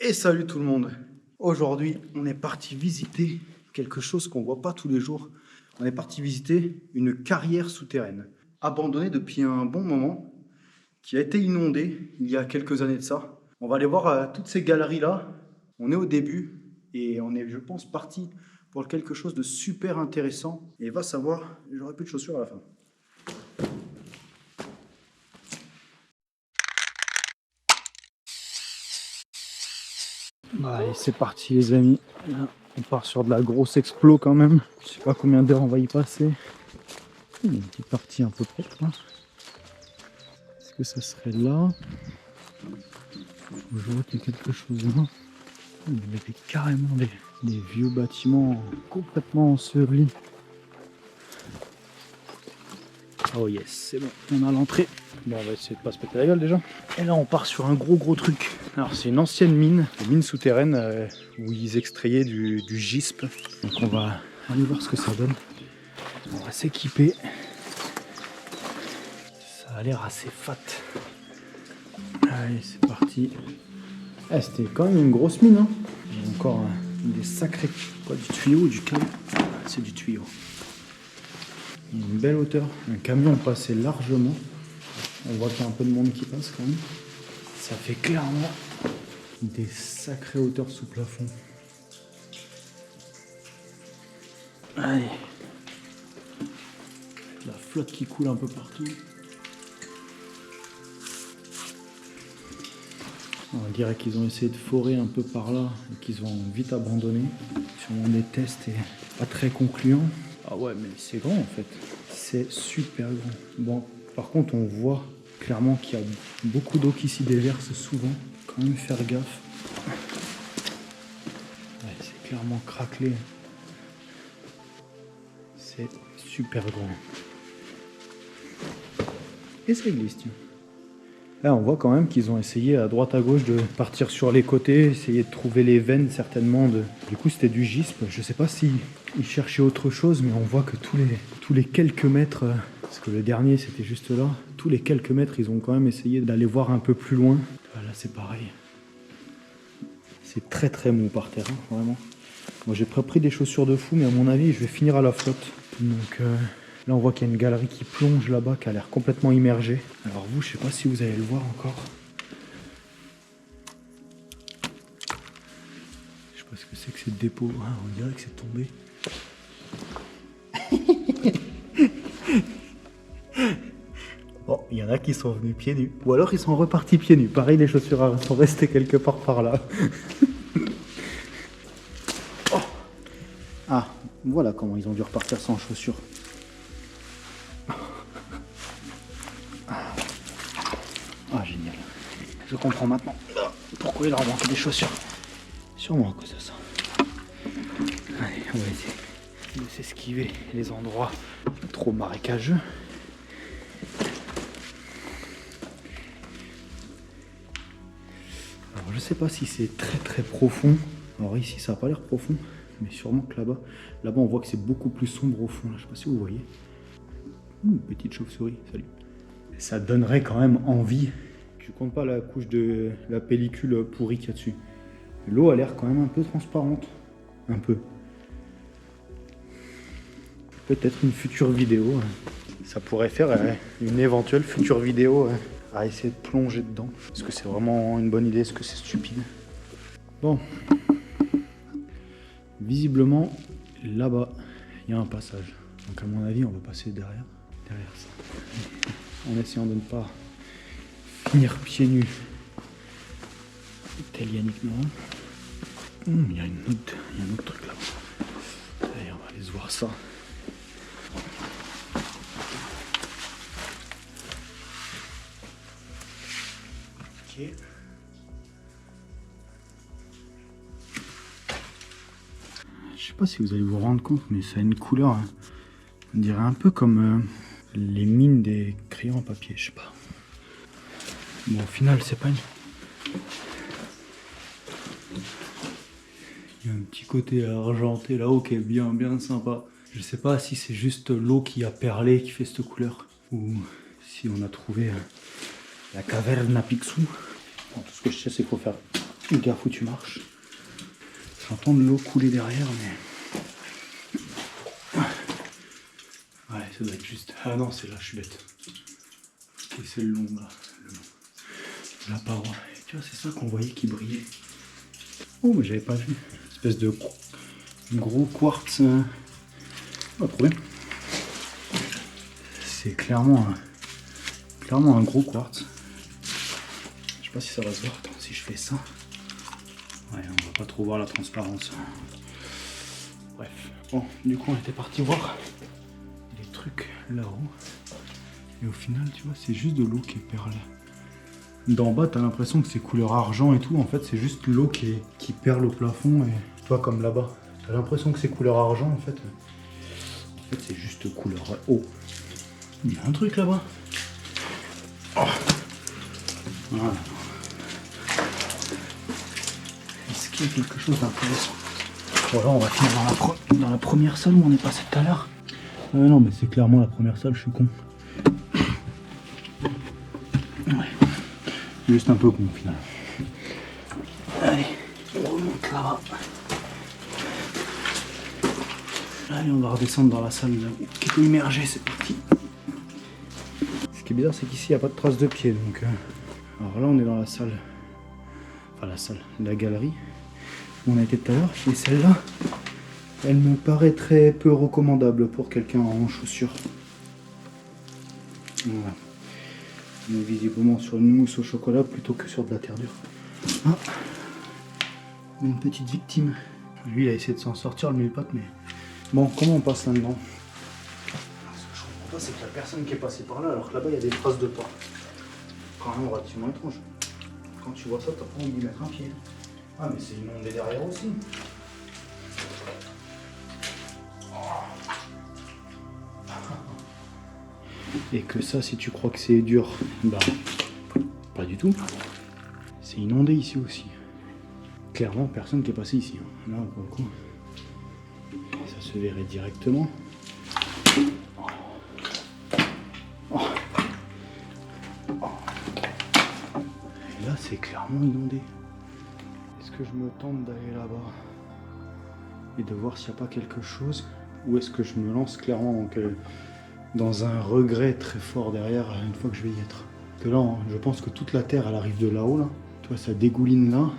Et salut tout le monde. Aujourd'hui, on est parti visiter quelque chose qu'on voit pas tous les jours. On est parti visiter une carrière souterraine, abandonnée depuis un bon moment, qui a été inondée il y a quelques années de ça. On va aller voir toutes ces galeries-là. On est au début et on est, je pense, parti pour quelque chose de super intéressant. Et va savoir, j'aurai plus de chaussures à la fin. Allez, c'est parti les amis. Là, on part sur de la grosse explo quand même. Je sais pas combien d'heures on va y passer. Il y a une petite partie un peu propre là. Est-ce que ça serait là? Je vois qu'il y a quelque chose là. Il y avait carrément des vieux bâtiments complètement ensevelis. Oh yes, c'est bon, on a l'entrée. Bon, on va essayer de pas se péter la gueule déjà. Et là, on part sur un gros truc. Alors, c'est une ancienne mine, une mine souterraine où ils extrayaient du gypse. Donc, on va aller voir ce que ça donne. On va s'équiper. Ça a l'air assez fat. Allez, c'est parti. Ah, c'était quand même une grosse mine. Hein. Il y a encore des sacrés. Quoi, du tuyau ou du câble? C'est du tuyau. Une belle hauteur. Un camion passait largement. On voit qu'il y a un peu de monde qui passe quand même. Ça fait clairement des sacrées hauteurs sous plafond. Allez. La flotte qui coule un peu partout. On dirait qu'ils ont essayé de forer un peu par là et qu'ils ont vite abandonné. Sûrement des tests et pas très concluants. Ah ouais, mais c'est grand en fait. C'est super grand. Bon, par contre, on voit clairement qu'il y a beaucoup d'eau qui s'y déverse souvent. Quand même faire gaffe. Ouais, c'est clairement craquelé. C'est super grand. Et ça glisse, tiens. Là, on voit quand même qu'ils ont essayé à droite à gauche de partir sur les côtés, essayer de trouver les veines certainement. Du coup, c'était du gypse. Je sais pas s'ils cherchaient autre chose, mais on voit que tous les quelques mètres, parce que le dernier c'était juste là, tous les quelques mètres, ils ont quand même essayé d'aller voir un peu plus loin. Là, c'est pareil. C'est très mou par terre, hein, vraiment. Moi, j'ai pas pris des chaussures de fou, mais à mon avis, je vais finir à la flotte. Donc là, on voit qu'il y a une galerie qui plonge là-bas, qui a l'air complètement immergée. Alors vous, je sais pas si vous allez le voir encore. Je sais pas ce que c'est que ce dépôt. Ah, on dirait que c'est tombé. Bon, il y en a qui sont venus pieds nus. Ou alors ils sont repartis pieds nus. Pareil, les chaussures sont restées quelque part par là. Oh. Ah, voilà comment ils ont dû repartir sans chaussures. Ah, génial. Je comprends maintenant pourquoi il leur manquait des chaussures. Sûrement à cause de ça. Allez, on va essayer de s'esquiver les endroits trop marécageux. Alors, je sais pas si c'est très profond. Alors ici, ça n'a pas l'air profond, mais sûrement que là-bas, on voit que c'est beaucoup plus sombre au fond. Là. Je sais pas si vous voyez. Petite chauve-souris, salut. Ça donnerait quand même envie. Je compte pas la couche de la pellicule pourrie qu'il y a dessus. L'eau a l'air quand même un peu transparente. Un peu. Peut-être une future vidéo. Ça pourrait faire une éventuelle future vidéo à essayer de plonger dedans. Est-ce que c'est vraiment une bonne idée? Est-ce que c'est stupide? Bon. Visiblement, là-bas, il y a un passage. Donc à mon avis, on va passer derrière ça. En essayant de ne pas finir pieds nus. Tel Yannick Noah. Il y a un autre truc là. Allez, on va aller se voir ça. Ok. Je sais pas si vous allez vous rendre compte, mais ça a une couleur, hein. On dirait un peu comme les mines des crayons à papier, je sais pas. Bon, au final, c'est pas une... Il y a un petit côté argenté là-haut qui est bien sympa. Je sais pas si c'est juste l'eau qui a perlé qui fait cette couleur, ou si on a trouvé la caverne à Picsou. Bon, tout ce que je sais, c'est qu'il faut faire Fais gaffe où tu marches. J'entends de l'eau couler derrière, mais... Ouais, ça doit être juste... Ah non, c'est là, je suis bête. Et c'est le long, là. La paroi. Et tu vois, c'est ça qu'on voyait qui brillait. Oh, mais j'avais pas vu. Espèce de gros quartz. Pas de problème. C'est clairement un gros quartz. Je sais pas si ça va se voir. Attends, si je fais ça. Ouais, on va pas trop voir la transparence. Bref. Bon, du coup, on était parti voir les trucs là-haut. Et au final, tu vois, c'est juste de l'eau qui est perlée. D'en bas, t'as l'impression que c'est couleur argent et tout. En fait, c'est juste l'eau qui perle au plafond. Et toi, comme là-bas, t'as l'impression que c'est couleur argent. En fait, c'est juste couleur eau. Il y a un truc là-bas. Oh. Voilà. Est-ce qu'il y a quelque chose d'intéressant? Voilà, on va finir dans la première salle où on est passé tout à l'heure. Non, mais c'est clairement la première salle, je suis con. Ouais. Juste un peu con au final. Allez, on remonte là-bas. Allez, on va redescendre dans la salle qui est immergée, c'est parti. Ce qui est bizarre, c'est qu'ici, il n'y a pas de traces de pied. Donc, alors là, on est dans la salle. Enfin, la galerie où on a été tout à l'heure. Et celle-là, elle me paraît très peu recommandable pour quelqu'un en chaussures. Voilà. On est visiblement sur une mousse au chocolat plutôt que sur de la terre dure. Ah, une petite victime. Lui, il a essayé de s'en sortir, le mille-pattes, mais... Bon, comment on passe là-dedans? Ce que je comprends pas, c'est qu'il n'y a personne qui est passé par là, alors que là-bas, il y a des traces de pas. Quand même relativement étrange. Quand tu vois ça, t'as pas envie d'y mettre un pied. Ah, mais c'est inondé derrière aussi. Et que ça, si tu crois que c'est dur, bah, pas du tout. C'est inondé ici aussi. Clairement, personne qui est passé ici. Là, pour le coup, ça se verrait directement. Oh. Oh. Et là, c'est clairement inondé. Est-ce que je me tente d'aller là-bas et de voir s'il n'y a pas quelque chose, ou est-ce que je me lance clairement dans un regret très fort derrière une fois que je vais y être? Parce que là, je pense que toute la terre, elle arrive de là-haut, là. Tu vois, ça dégouline là.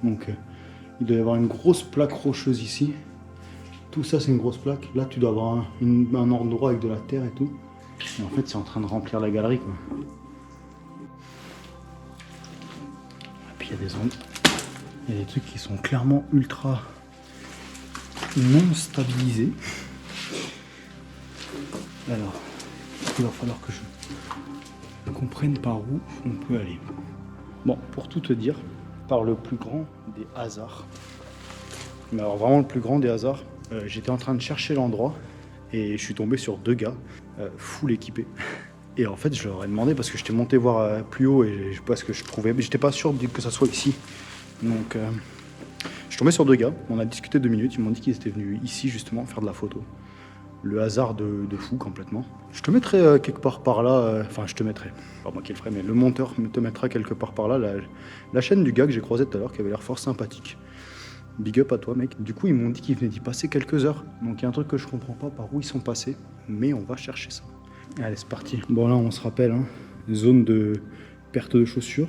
Donc, il doit y avoir une grosse plaque rocheuse ici. Tout ça, c'est une grosse plaque. Là, tu dois avoir un endroit avec de la terre et tout. Et en fait, c'est en train de remplir la galerie, quoi. Et puis, il y a des endroits. Il y a des trucs qui sont clairement ultra non stabilisés. Alors, il va falloir que je comprenne par où on peut aller. Bon, pour tout te dire, par le plus grand des hasards, mais alors vraiment le plus grand des hasards, j'étais en train de chercher l'endroit et je suis tombé sur deux gars full équipés. Et en fait, je leur ai demandé parce que j'étais monté voir plus haut et parce que je trouvais, j'étais pas sûr que ça soit ici. Donc, je suis tombé sur deux gars. On a discuté 2 minutes. Ils m'ont dit qu'ils étaient venus ici justement faire de la photo. Le hasard de fou complètement. Je te mettrai quelque part par là. Enfin, je te mettrai. Pas moi qui le ferai, mais le monteur te mettra quelque part par là la chaîne du gars que j'ai croisé tout à l'heure, qui avait l'air fort sympathique. Big up à toi, mec. Du coup, ils m'ont dit qu'ils venaient d'y passer quelques heures. Donc, il y a un truc que je comprends pas par où ils sont passés, mais on va chercher ça. Allez, c'est parti. Bon, là, on se rappelle, hein, zone de perte de chaussures.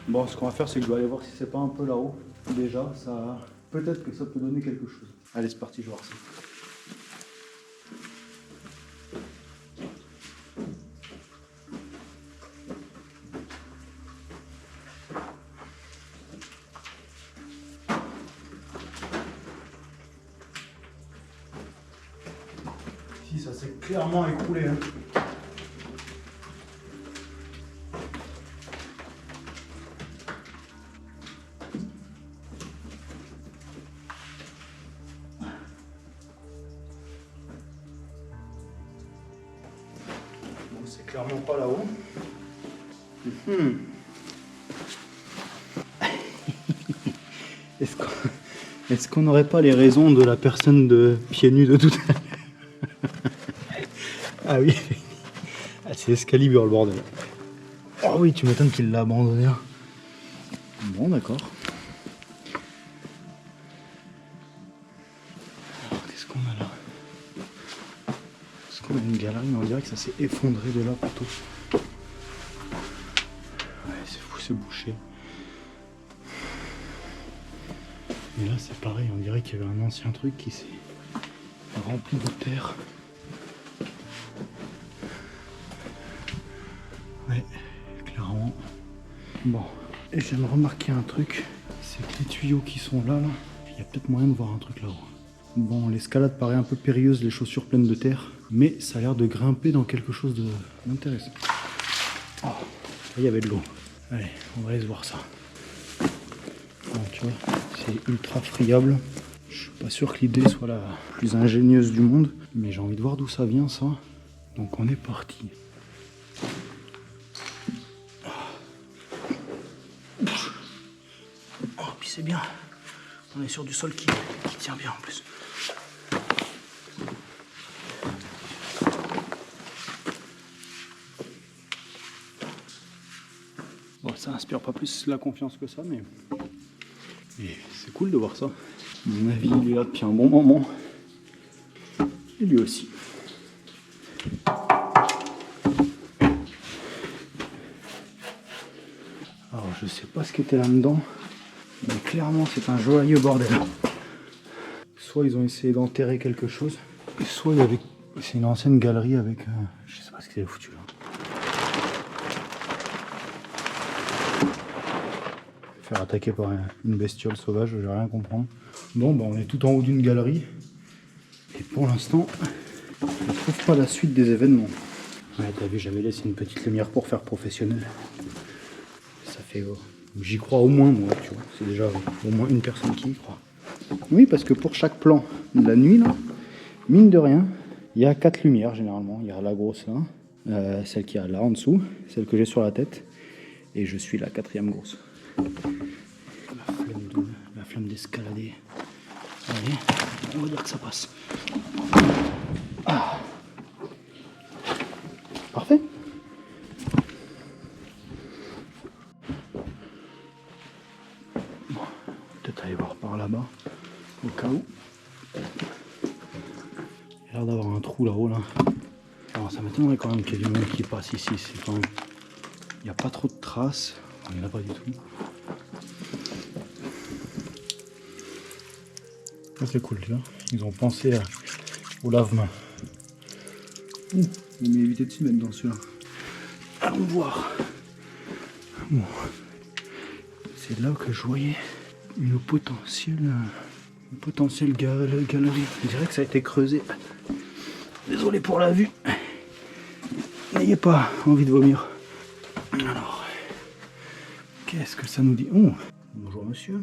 Bon, ce qu'on va faire, c'est que je vais aller voir si c'est pas un peu là-haut. Déjà, ça, peut-être que ça peut donner quelque chose. Allez, c'est parti, je vais voir ça. Si, ça s'est clairement écroulé, hein. C'est clairement pas là-haut. Est-ce qu'on n'aurait pas les raisons de la personne de pieds nus de tout à l'heure? Ah oui, ah, c'est Excalibur le bordel. Oh oui, tu m'étonnes qu'il l'a abandonné là. Bon, d'accord. une galerie, mais on dirait que ça s'est effondré de là plutôt. Ouais, c'est fou, c'est bouché. Et là c'est pareil, on dirait qu'il y avait un ancien truc qui s'est rempli de terre. Ouais, clairement. Bon, et je viens de remarquer un truc, c'est que les tuyaux qui sont là, il y a peut-être moyen de voir un truc là-haut. Bon, l'escalade paraît un peu périlleuse, les chaussures pleines de terre, mais ça a l'air de grimper dans quelque chose d'intéressant. Oh, là, il y avait de l'eau. Allez, on va aller se voir ça. Bon, tu vois, c'est ultra friable. Je suis pas sûr que l'idée soit la plus ingénieuse du monde, mais j'ai envie de voir d'où ça vient, ça. Donc on est parti. Oh, puis c'est bien. On est sur du sol qui tient bien en plus. Bon, ça inspire pas plus la confiance que ça, mais c'est cool de voir ça. Mon avis, il est là depuis un bon moment. Et lui aussi. Alors, je sais pas ce qui était là-dedans, mais clairement, c'est un joyeux bordel. Soit ils ont essayé d'enterrer quelque chose, soit il y avait... c'est une ancienne galerie avec... je sais pas ce qu'ils avaient foutu là. Faire attaquer par une bestiole sauvage, je vais rien comprendre. Bon, bah on est tout en haut d'une galerie. Et pour l'instant, je ne trouve pas la suite des événements. Ouais, t'as vu, j'avais laissé une petite lumière pour faire professionnel. Ça fait... j'y crois au moins, moi, tu vois. C'est déjà au moins une personne qui y croit. Oui, parce que pour chaque plan de la nuit, là, mine de rien, il y a 4 lumières généralement. Il y a la grosse là, celle qui est là en dessous, celle que j'ai sur la tête, et je suis la 4e grosse. La flemme d'escalader. Allez, on va dire que ça passe. Ah. Parfait. Bon, peut-être aller voir par là-bas, au cas où. Il y a l'air d'avoir un trou là-haut là. Alors ça m'étonnerait quand même qu'il y ait du monde qui passe ici. C'est quand même... il n'y a pas trop de traces. Il n'y en a pas du tout. Ça c'est cool, tu vois. Ils ont pensé au lave-main. On va éviter de s'y mettre dans celui-là. Allons voir. Bon. C'est là que je voyais une potentielle galerie. Je dirais que ça a été creusé. Désolé pour la vue. N'ayez pas envie de vomir. Alors, qu'est-ce que ça nous dit? Oh, bonjour monsieur.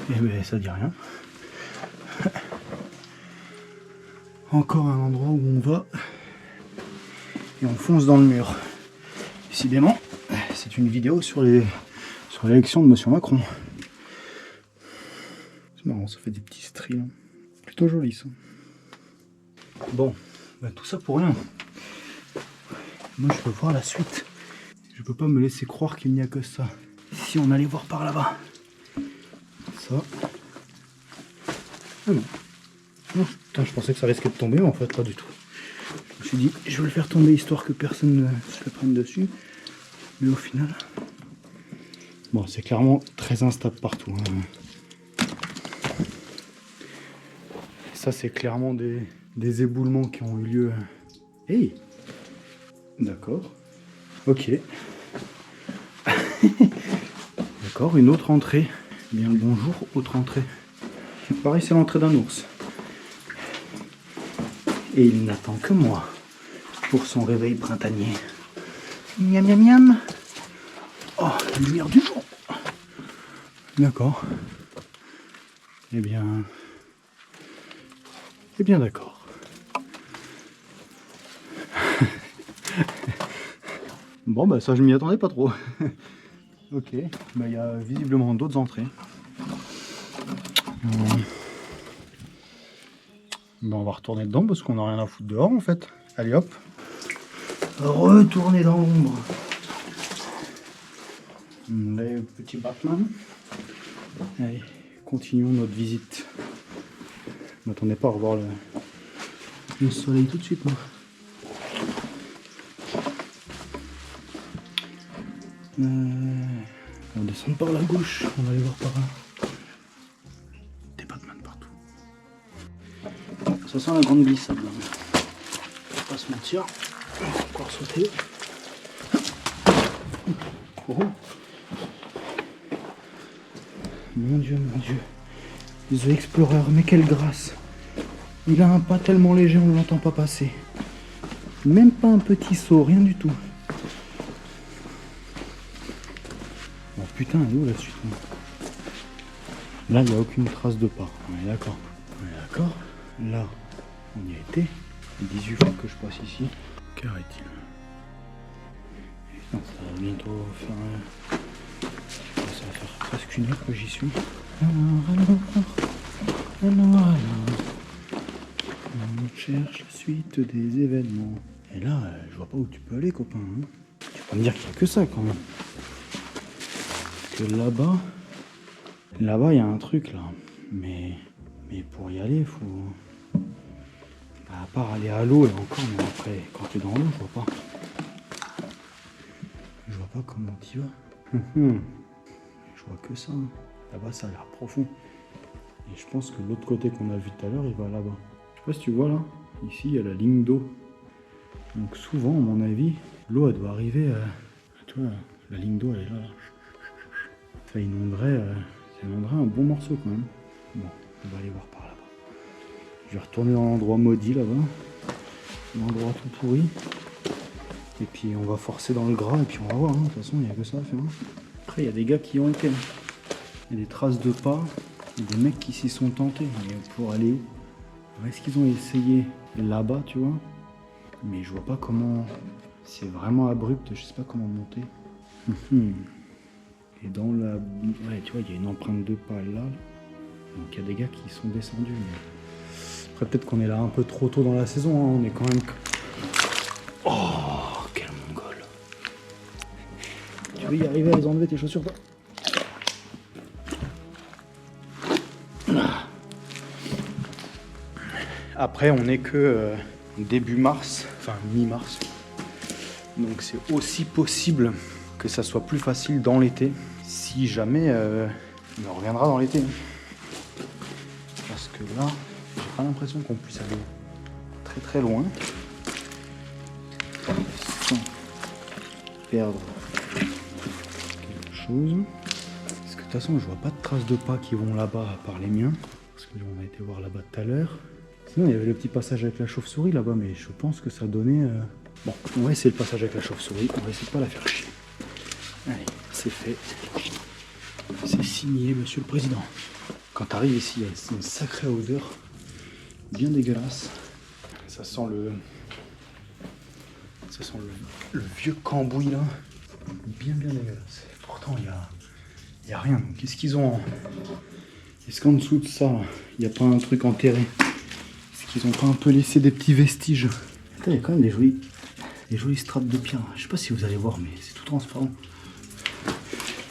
Eh bien, ça dit rien. Encore un endroit où on va et on fonce dans le mur. Décidément, c'est une vidéo sur l'élection de monsieur Macron. C'est marrant, ça fait des petits stries. Hein. Plutôt joli ça. Bon, bah, tout ça pour rien. Moi je veux voir la suite. Je peux pas me laisser croire qu'il n'y a que ça. Si on allait voir par là-bas. Ça. Ah non. Non, putain, je pensais que ça risquait de tomber, mais en fait pas du tout. Je me suis dit, je vais le faire tomber histoire que personne ne se le prenne dessus. Mais au final... bon, c'est clairement très instable partout. Hein. Ça, c'est clairement des éboulements qui ont eu lieu. Hey! D'accord. Ok. D'accord, une autre entrée. Bien le bonjour, autre entrée. Pareil, c'est l'entrée d'un ours. Et il n'attend que moi pour son réveil printanier. Miam miam miam. Oh, lumière du jour. D'accord. Eh bien d'accord. Bon bah ça je m'y attendais pas trop. Ok, bah il y a visiblement d'autres entrées. Bah, on va retourner dedans parce qu'on n'a rien à foutre dehors en fait. Allez hop. Retourner dans l'ombre. Les petits Batman. Allez, continuons notre visite. Je m'attendais pas à revoir le soleil tout de suite, moi. On va descendre par la gauche, on va aller voir par là. Des Batman partout. Ça sent la grande glissade là. On va pas se mentir. On va encore sauter. Oh. Mon Dieu, mon Dieu. The Explorer, mais quelle grâce. Il a un pas tellement léger, on ne l'entend pas passer. Même pas un petit saut, rien du tout. Oh putain, elle est où la suite? Là, il n'y a aucune trace de pas. On est d'accord. On est d'accord. Là, on y a été. 18 fois que je passe ici. Qu'arrête-t-il? Ça va bientôt faire... Ça va faire presque une heure que j'y suis. Alors. On cherche la suite des événements. Et là, je vois pas où tu peux aller, copain. Hein. Tu vas pas me dire qu'il n'y a que ça, quand même. Parce que là-bas... Là-bas, il y a un truc, là. Mais pour y aller, il faut... Bah, à part aller à l'eau, et encore, mais après, quand tu es dans l'eau, je vois pas. Je vois pas comment tu vas. Je vois que ça. Hein. Là-bas, ça a l'air profond. Et je pense que l'autre côté qu'on a vu tout à l'heure, il va là-bas. Je sais pas si tu vois là. Ici, il y a la ligne d'eau. Donc souvent, à mon avis, l'eau, elle doit arriver... Tu vois, la ligne d'eau, elle est là. Ça inonderait un bon morceau quand même. Bon, on va aller voir par là-bas. Je vais retourner dans l'endroit maudit là-bas. L'endroit tout pourri. Et puis on va forcer dans le gras et puis on va voir. Hein. De toute façon, il n'y a que ça à faire. Hein. Après, il y a des gars qui y ont été. Il y a des traces de pas. Il y a des mecs qui s'y sont tentés. Mais pour aller où? Est-ce qu'ils ont essayé là-bas, tu vois? Mais je vois pas comment... C'est vraiment abrupt, je sais pas comment monter. Et dans la... Ouais, tu vois, il y a une empreinte de pas là. Donc il y a des gars qui sont descendus. Mais... Après, peut-être qu'on est là un peu trop tôt dans la saison. Hein. On est quand même... Oh, quel mongol. Tu veux y arriver à les enlever tes chaussures, toi? Après, on n'est que début mars, enfin mi-mars. Donc c'est aussi possible que ça soit plus facile dans l'été, si jamais on reviendra dans l'été. Parce que là, j'ai pas l'impression qu'on puisse aller très très loin sans perdre quelque chose. Parce que de toute façon, je vois pas de traces de pas qui vont là-bas à part les miens. Parce qu'on a été voir là-bas tout à l'heure. Sinon, il y avait le petit passage avec la chauve-souris là-bas, mais je pense que ça donnait... Bon, on va essayer le passage avec la chauve-souris, on va essayer de pas la faire chier. Allez, c'est fait. C'est signé, monsieur le président. Quand tu arrives ici, il y a une sacrée odeur, bien dégueulasse. Ça sent le vieux cambouis là, bien dégueulasse. Pourtant, il y a rien. Qu'est-ce qu'ils ont Est-ce qu'en dessous de ça, il n'y a pas un truc enterré? Est-ce qu'ils ont pas un peu laissé des petits vestiges? Il y a quand même des jolies strates de pierre. Je sais pas si vous allez voir, mais c'est tout transparent.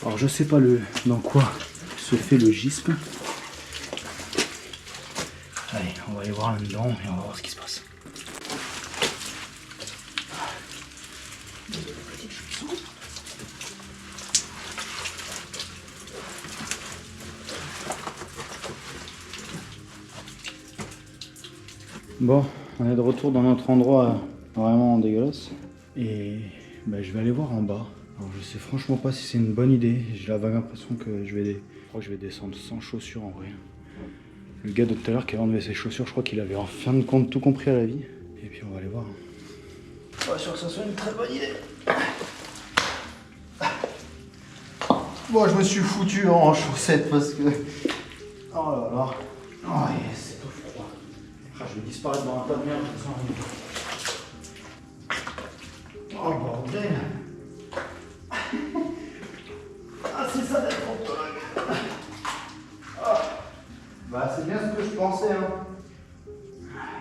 Alors je sais pas dans quoi se fait le gispe. Allez, on va aller voir là-dedans et on va voir ce qui se passe. Bon, on est de retour dans notre endroit vraiment dégueulasse. Et bah, je vais aller voir en bas. Alors je sais franchement pas si c'est une bonne idée. J'ai la vague impression que je crois que je vais descendre sans chaussures en vrai. Le gars de tout à l'heure qui avait enlevé ses chaussures, je crois qu'il avait en fin de compte tout compris à la vie. Et puis on va aller voir. Pas sûr que ça soit une très bonne idée. Bon, je me suis foutu en chaussettes parce que... Oh là là. Oh yes, c'est tout froid. Je vais disparaître dans un tas de merde. Oh bordel. Ah, c'est ça d'être oncologue. Ah. Bah c'est bien ce que je pensais. Hein.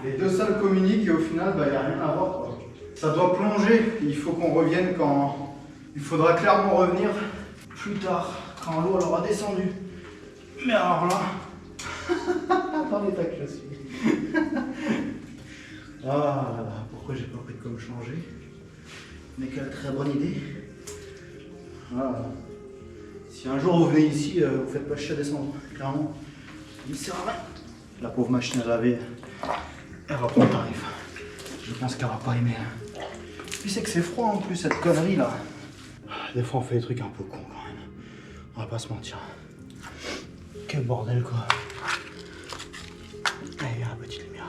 Les deux salles communiquent et au final, bah, y a rien à voir. Quoi. Ça doit plonger. Il faut qu'on revienne quand... Il faudra clairement revenir plus tard, quand l'eau elle aura descendu. Mais alors là... dans l'état que je suis. Ah là là, pourquoi j'ai pas pris de com changer? Mais quelle très bonne idée. Voilà. Si un jour vous venez ici, vous faites pas chier à descendre, clairement. Il sert à rien. La pauvre machine à laver, elle va prendre tarif. Je pense qu'elle va pas aimer. Puis c'est que c'est froid en plus, cette connerie là. Des fois on fait des trucs un peu cons quand même. On va pas se mentir. Quel bordel quoi. Allez, la petite lumière.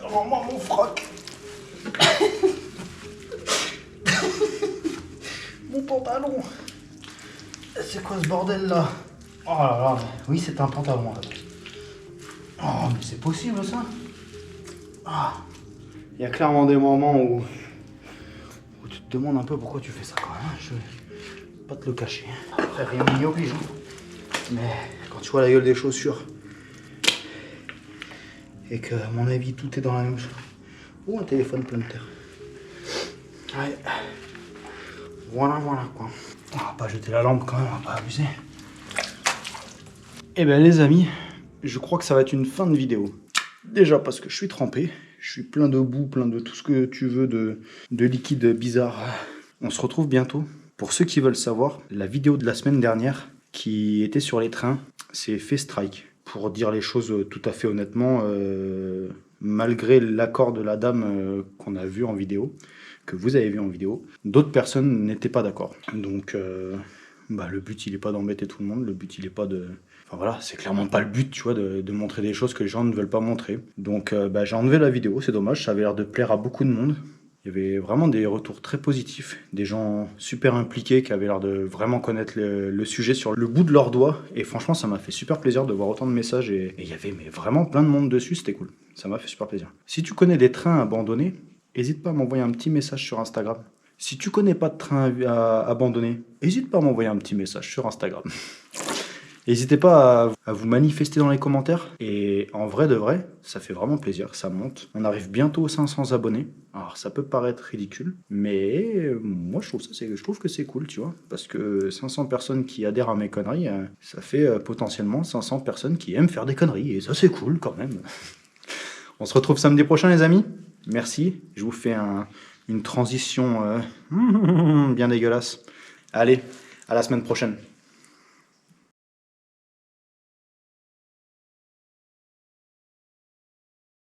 Rends-moi mon froc. Mon pantalon. C'est quoi ce bordel là? Oh là là, oui c'est un pantalon là. Oh mais c'est possible ça? Ah. Il y a clairement des moments où tu te demandes un peu pourquoi tu fais ça quand même. Je vais pas te le cacher. Après rien n'y oblige. Mais quand tu vois la gueule des chaussures et que à mon avis tout est dans la même chose. Ou un téléphone plein de terre. Ouais. Voilà quoi. On va pas jeter la lampe quand même, on va pas abuser. Eh ben les amis, je crois que ça va être une fin de vidéo. Déjà parce que je suis trempé, je suis plein de boue, plein de tout ce que tu veux de liquide bizarre. On se retrouve bientôt. Pour ceux qui veulent savoir, la vidéo de la semaine dernière qui était sur les trains, c'est fait strike. Pour dire les choses tout à fait honnêtement, malgré l'accord de la dame qu'on a vu en vidéo, que vous avez vu en vidéo, d'autres personnes n'étaient pas d'accord. Donc le but il est pas d'embêter tout le monde, le but il est pas de... Enfin voilà, c'est clairement pas le but, tu vois, de montrer des choses que les gens ne veulent pas montrer. Donc j'ai enlevé la vidéo, c'est dommage, ça avait l'air de plaire à beaucoup de monde. Il y avait vraiment des retours très positifs, des gens super impliqués qui avaient l'air de vraiment connaître le sujet sur le bout de leurs doigts. Et franchement, ça m'a fait super plaisir de voir autant de messages. Et il y avait vraiment plein de monde dessus, c'était cool. Ça m'a fait super plaisir. Si tu connais des trains abandonnés, n'hésite pas à m'envoyer un petit message sur Instagram. Si tu connais pas de train abandonné, n'hésite pas à m'envoyer un petit message sur Instagram. N'hésitez pas à vous manifester dans les commentaires. Et en vrai de vrai, ça fait vraiment plaisir, ça monte. On arrive bientôt aux 500 abonnés. Alors ça peut paraître ridicule, mais moi je trouve que c'est cool, tu vois. Parce que 500 personnes qui adhèrent à mes conneries, ça fait potentiellement 500 personnes qui aiment faire des conneries. Et ça c'est cool quand même. On se retrouve samedi prochain les amis. Merci, je vous fais une transition bien dégueulasse. Allez, à la semaine prochaine.